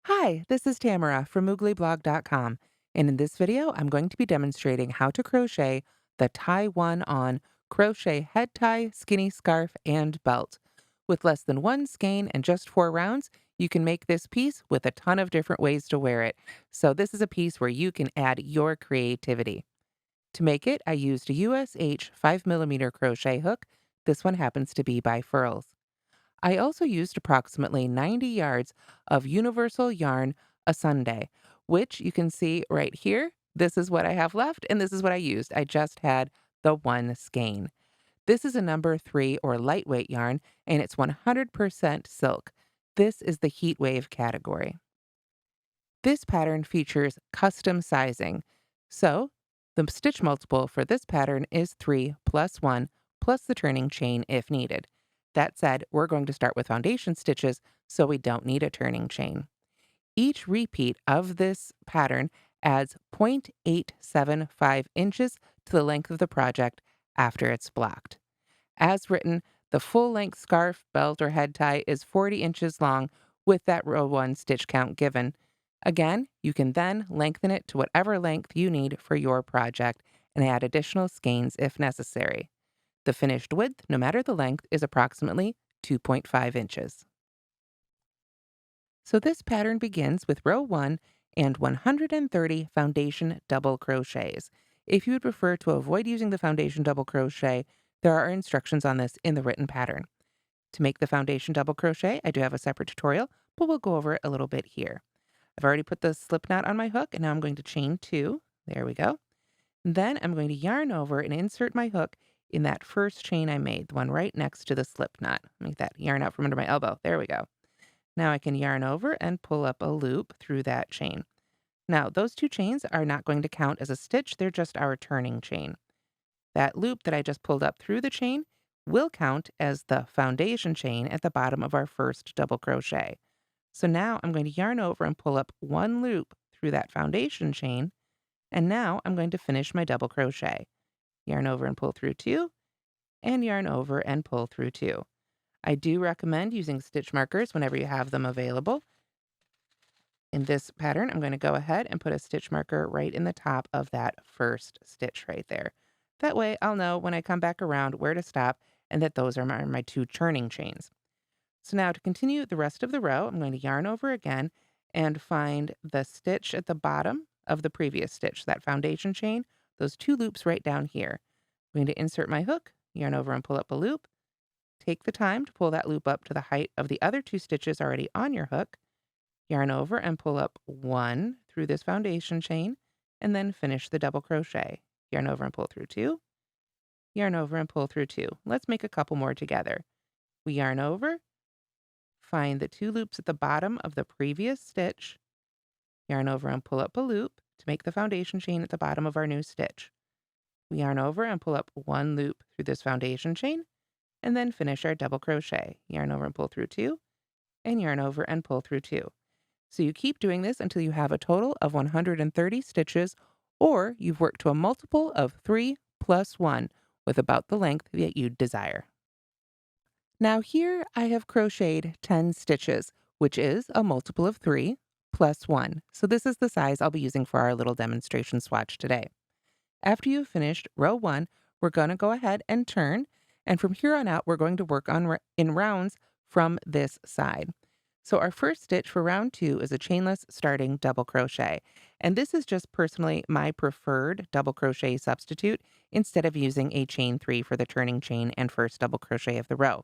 Hi, this is Tamara from mooglyblog.com, and in this video, I'm going to be demonstrating how to crochet the Tie One On Crochet Head Tie, Skinny Scarf, and Belt. With less than one skein and just 4 rounds, you can make this piece with a ton of different ways to wear it. So this is a piece where you can add your creativity. To make it, I used a USH 5mm crochet hook. This one happens to be by Furls. I also used approximately 90 yards of Universal Yarn Asonde, which you can see right here. This is what I have left, and this is what I used. I just had the one skein. This is a number 3 or lightweight yarn, and it's 100% silk. This is the Heatwave category. This pattern features custom sizing. So the stitch multiple for this pattern is 3 plus 1 plus the turning chain if needed. That said, we're going to start with foundation stitches, so we don't need a turning chain. Each repeat of this pattern adds 0.875 inches to the length of the project after it's blocked. As written, the full length scarf, belt, or head tie is 40 inches long with that row 1 stitch count given. Again, you can then lengthen it to whatever length you need for your project and add additional skeins if necessary. The finished width, no matter the length, is approximately 2.5 inches. So this pattern begins with row 1 and 130 foundation double crochets. If you would prefer to avoid using the foundation double crochet, there are instructions on this in the written pattern. To make the foundation double crochet, I do have a separate tutorial, but we'll go over it a little bit here. I've already put the slip knot on my hook, and now I'm going to chain 2. There we go. Then I'm going to yarn over and insert my hook in that first chain I made, the one right next to the slip knot. Make that yarn out from under my elbow. There we go. Now I can yarn over and pull up a loop through that chain. Now, those 2 chains are not going to count as a stitch, they're just our turning chain. That loop that I just pulled up through the chain will count as the foundation chain at the bottom of our first double crochet. So now I'm going to yarn over and pull up 1 loop through that foundation chain, and now I'm going to finish my double crochet. Yarn over and pull through 2, and yarn over and pull through 2. I do recommend using stitch markers whenever you have them available. In this pattern, I'm going to go ahead and put a stitch marker right in the top of that first stitch right there. That way I'll know when I come back around where to stop and that those are my 2 turning chains. So now to continue the rest of the row, I'm going to yarn over again and find the stitch at the bottom of the previous stitch, that foundation chain, those 2 loops right down here. I'm going to insert my hook, yarn over and pull up a loop. Take the time to pull that loop up to the height of the other 2 stitches already on your hook. Yarn over and pull up 1 through this foundation chain, and then finish the double crochet. Yarn over and pull through 2. Yarn over and pull through 2. Let's make a couple more together. We yarn over, find the 2 loops at the bottom of the previous stitch, yarn over and pull up a loop to make the foundation chain at the bottom of our new stitch. We yarn over and pull up 1 loop through this foundation chain, and then finish our double crochet. Yarn over and pull through 2, and yarn over and pull through 2. So you keep doing this until you have a total of 130 stitches, or you've worked to a multiple of 3 plus 1 with about the length that you desire. Now here I have crocheted 10 stitches, which is a multiple of 3 plus 1. So this is the size I'll be using for our little demonstration swatch today. After you've finished row 1, we're going to go ahead and turn, and from here on out, we're going to work on in rounds from this side. So our first stitch for round 2 is a chainless starting double crochet. And this is just personally my preferred double crochet substitute instead of using a chain 3 for the turning chain and first double crochet of the row.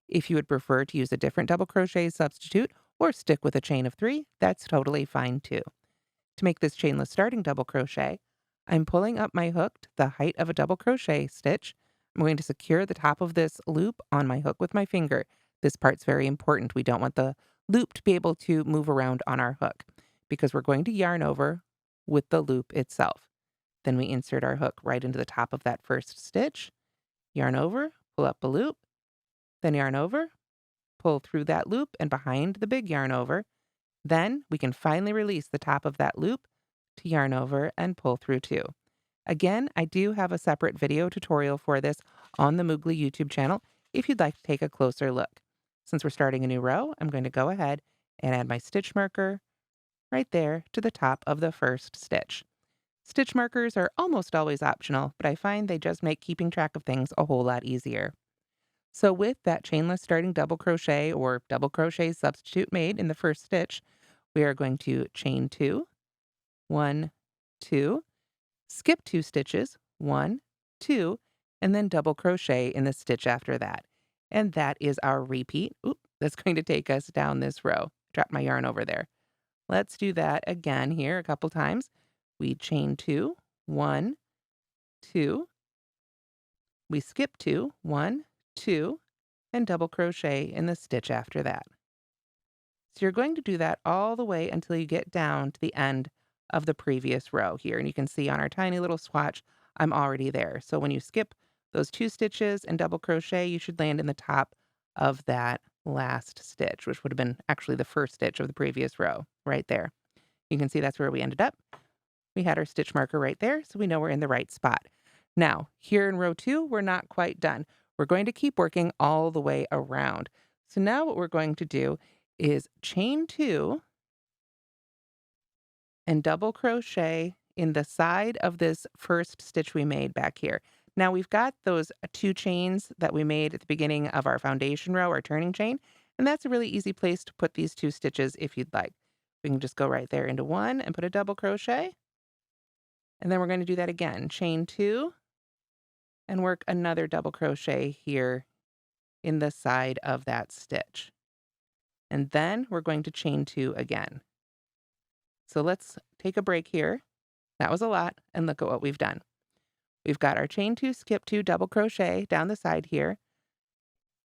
If you would prefer to use a different double crochet substitute or stick with a chain of 3, that's totally fine too. To make this chainless starting double crochet, I'm pulling up my hook to the height of a double crochet stitch. I'm going to secure the top of this loop on my hook with my finger. This part's very important. We don't want the loop to be able to move around on our hook because we're going to yarn over with the loop itself. Then we insert our hook right into the top of that first stitch, yarn over, pull up a loop, then yarn over, pull through that loop and behind the big yarn over. Then we can finally release the top of that loop to yarn over and pull through 2. Again, I do have a separate video tutorial for this on the Moogly YouTube channel. if you'd like to take a closer look. Since we're starting a new row, I'm going to go ahead and add my stitch marker right there to the top of the first stitch. Stitch markers are almost always optional, but I find they just make keeping track of things a whole lot easier. So with that chainless starting double crochet or double crochet substitute made in the first stitch, we are going to chain 2, 1, 2, skip 2 stitches, 1, 2, and then double crochet in the stitch after that. And that is our repeat. Oop, that's going to take us down this row. Drop my yarn over there. Let's do that again here a couple times. We chain 2, 1, 2. We skip 2, 1, 2, and double crochet in the stitch after that. So you're going to do that all the way until you get down to the end of the previous row here. And you can see on our tiny little swatch, I'm already there. So when you skip those 2 stitches and double crochet, you should land in the top of that last stitch, which would have been actually the first stitch of the previous row right there. You can see that's where we ended up. We had our stitch marker right there, so we know we're in the right spot. Now, here in row 2, we're not quite done. We're going to keep working all the way around. So now what we're going to do is chain 2 and double crochet in the side of this first stitch we made back here. Now we've got those 2 chains that we made at the beginning of our foundation row, our turning chain, and that's a really easy place to put these 2 stitches if you'd like. We can just go right there into 1 and put a double crochet. And then we're going to do that again. Chain 2 and work another double crochet here in the side of that stitch. And then we're going to chain 2 again. So let's take a break here. That was a lot, and look at what we've done. We've got our chain 2, skip 2, double crochet down the side here.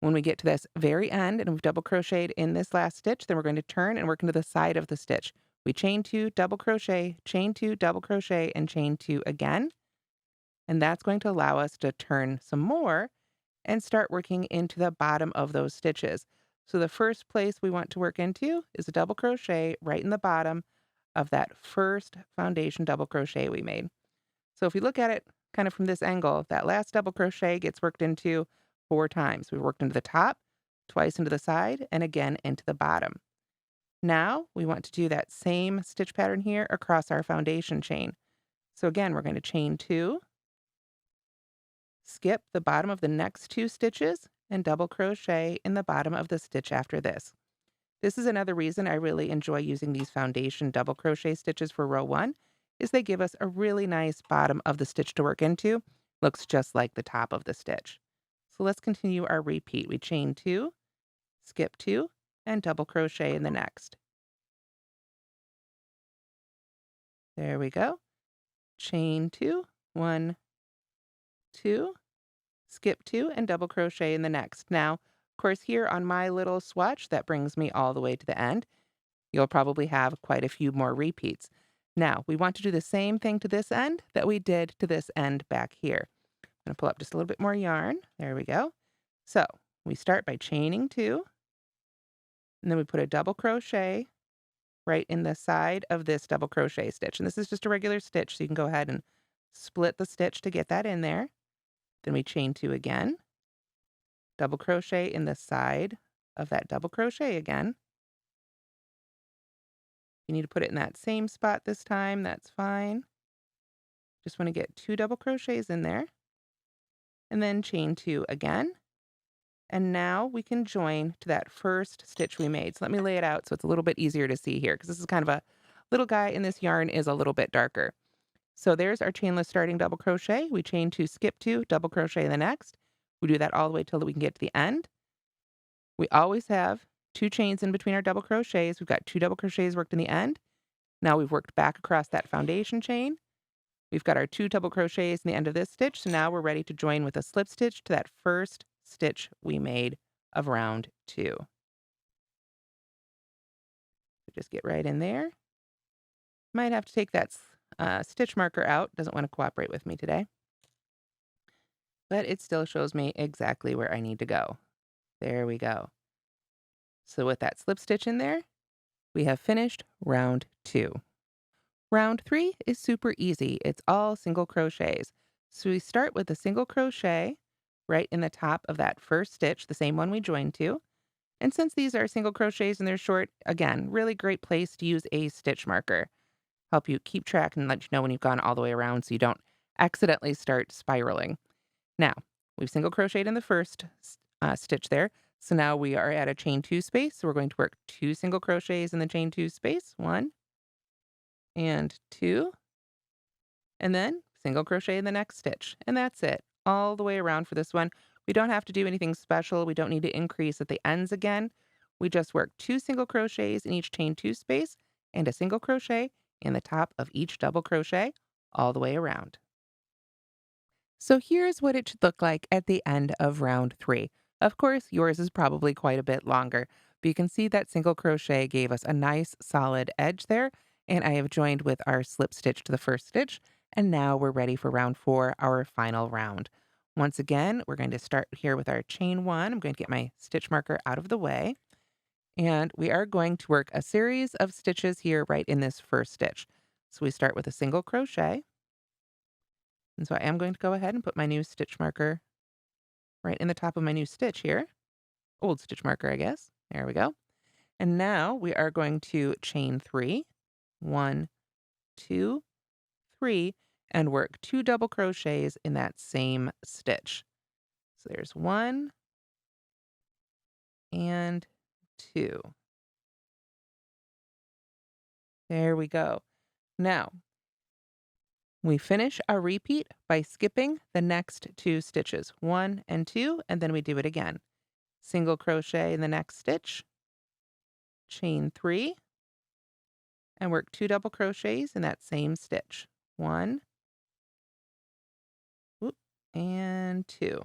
When we get to this very end and we've double crocheted in this last stitch, then we're going to turn and work into the side of the stitch. We chain 2, double crochet, chain 2, double crochet, and chain 2 again. And that's going to allow us to turn some more and start working into the bottom of those stitches. So the first place we want to work into is a double crochet right in the bottom of that first foundation double crochet we made. So if we look at it kind of from this angle, that last double crochet gets worked into 4 times. We worked into the top, twice into the side, and again into the bottom. Now we want to do that same stitch pattern here across our foundation chain. So again, we're going to chain 2, skip the bottom of the next 2 stitches, and double crochet in the bottom of the stitch after this. This is another reason I really enjoy using these foundation double crochet stitches for row 1, is they give us a really nice bottom of the stitch to work into. Looks just like the top of the stitch. So let's continue our repeat. We chain 2, skip 2, and double crochet in the next. There we go. Chain 2, 1, 2, skip 2, and double crochet in the next. Now, of course, here on my little swatch, that brings me all the way to the end. You'll probably have quite a few more repeats. Now, we want to do the same thing to this end that we did to this end back here. I'm going to pull up just a little bit more yarn. There we go. So, we start by chaining 2, and then we put a double crochet right in the side of this double crochet stitch. And this is just a regular stitch, so you can go ahead and split the stitch to get that in there. Then we chain 2 again, double crochet in the side of that double crochet again. You need to put it in that same spot this time, that's fine. Just want to get 2 double crochets in there, and then chain 2 again. And now we can join to that first stitch we made. So let me lay it out so it's a little bit easier to see here, because this is kind of a little guy and this yarn is a little bit darker. So there's our chainless starting double crochet. We chain 2, skip 2, double crochet in the next. We do that all the way till we can get to the end. We always have 2 chains in between our double crochets. We've got 2 double crochets worked in the end. Now we've worked back across that foundation chain. We've got our 2 double crochets in the end of this stitch. So now we're ready to join with a slip stitch to that first stitch we made of round 2. Just get right in there. Might have to take that stitch marker out. Doesn't want to cooperate with me today. But it still shows me exactly where I need to go. There we go. So with that slip stitch in there, we have finished round 2. Round 3 is super easy. It's all single crochets. So we start with a single crochet right in the top of that first stitch, the same one we joined to. And since these are single crochets and they're short, again, really great place to use a stitch marker. Help you keep track and let you know when you've gone all the way around so you don't accidentally start spiraling. Now, we've single crocheted in the first stitch there. So now we are at a chain 2 space. So we're going to work 2 single crochets in the chain 2 space. 1 and 2. And then single crochet in the next stitch. And that's it. All the way around for this one. We don't have to do anything special. We don't need to increase at the ends again. We just work 2 single crochets in each chain 2 space and a single crochet in the top of each double crochet all the way around. So here's what it should look like at the end of round 3. Of course, yours is probably quite a bit longer, but you can see that single crochet gave us a nice solid edge there, and I have joined with our slip stitch to the first stitch, and now we're ready for round 4, our final round. Once again, we're going to start here with our chain 1. I'm going to get my stitch marker out of the way, and we are going to work a series of stitches here right in this first stitch. So we start with a single crochet. And so I am going to go ahead and put my new stitch marker right in the top of my new stitch here. Old stitch marker, I guess. There we go. And now we are going to chain 3. 1, 2, 3, and work 2 double crochets in that same stitch. So there's 1 and 2. There we go. Now, we finish our repeat by skipping the next 2 stitches, 1 and 2, and then we do it again. Single crochet in the next stitch, chain 3, and work 2 double crochets in that same stitch. 1, whoop, and 2.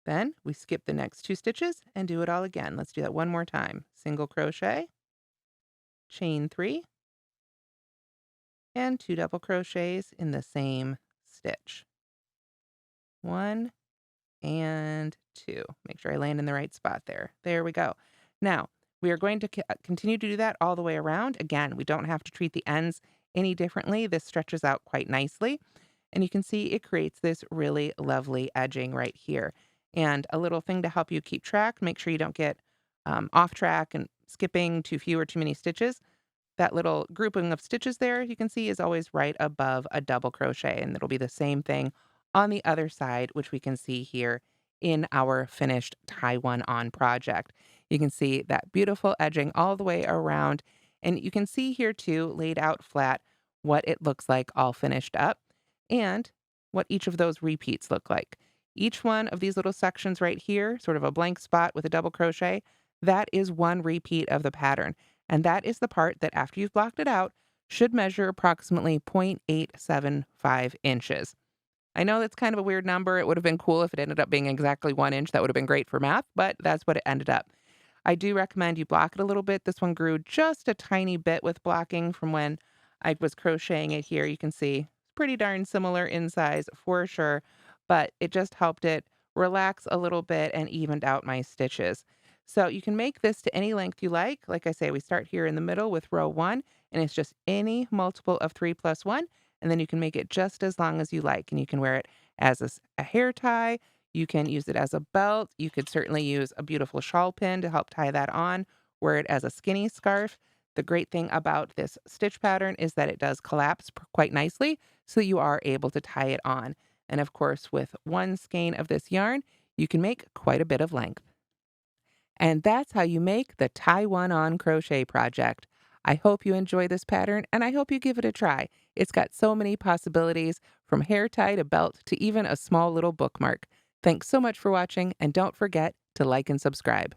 Then we skip the next 2 stitches and do it all again. Let's do that one more time. Single crochet, chain 3, and 2 double crochets in the same stitch. 1 and 2. Make sure I land in the right spot there. There we go. Now, we are going to continue to do that all the way around. Again, we don't have to treat the ends any differently. This stretches out quite nicely. And you can see it creates this really lovely edging right here. And a little thing to help you keep track, make sure you don't get off track and skipping too few or too many stitches. That little grouping of stitches there, you can see, is always right above a double crochet, and it'll be the same thing on the other side, which we can see here in our finished Tie One On project. You can see that beautiful edging all the way around, and you can see here too, laid out flat, what it looks like all finished up, and what each of those repeats look like. Each one of these little sections right here, sort of a blank spot with a double crochet, that is one repeat of the pattern. And that is the part that, after you've blocked it out, should measure approximately 0.875 inches. I know that's kind of a weird number. It would have been cool if it ended up being exactly 1 inch. That would have been great for math, but that's what it ended up. I do recommend you block it a little bit. This one grew just a tiny bit with blocking from when I was crocheting it here. You can see it's pretty darn similar in size for sure, but it just helped it relax a little bit and evened out my stitches. So you can make this to any length you like. Like I say, we start here in the middle with row 1, and it's just any multiple of 3 plus 1, and then you can make it just as long as you like, and you can wear it as a hair tie. You can use it as a belt. You could certainly use a beautiful shawl pin to help tie that on, wear it as a skinny scarf. The great thing about this stitch pattern is that it does collapse quite nicely, so you are able to tie it on. And of course, with one skein of this yarn, you can make quite a bit of length. And that's how you make the Tie One On Crochet project. I hope you enjoy this pattern, and I hope you give it a try. It's got so many possibilities, from hair tie to belt to even a small little bookmark. Thanks so much for watching, and don't forget to like and subscribe.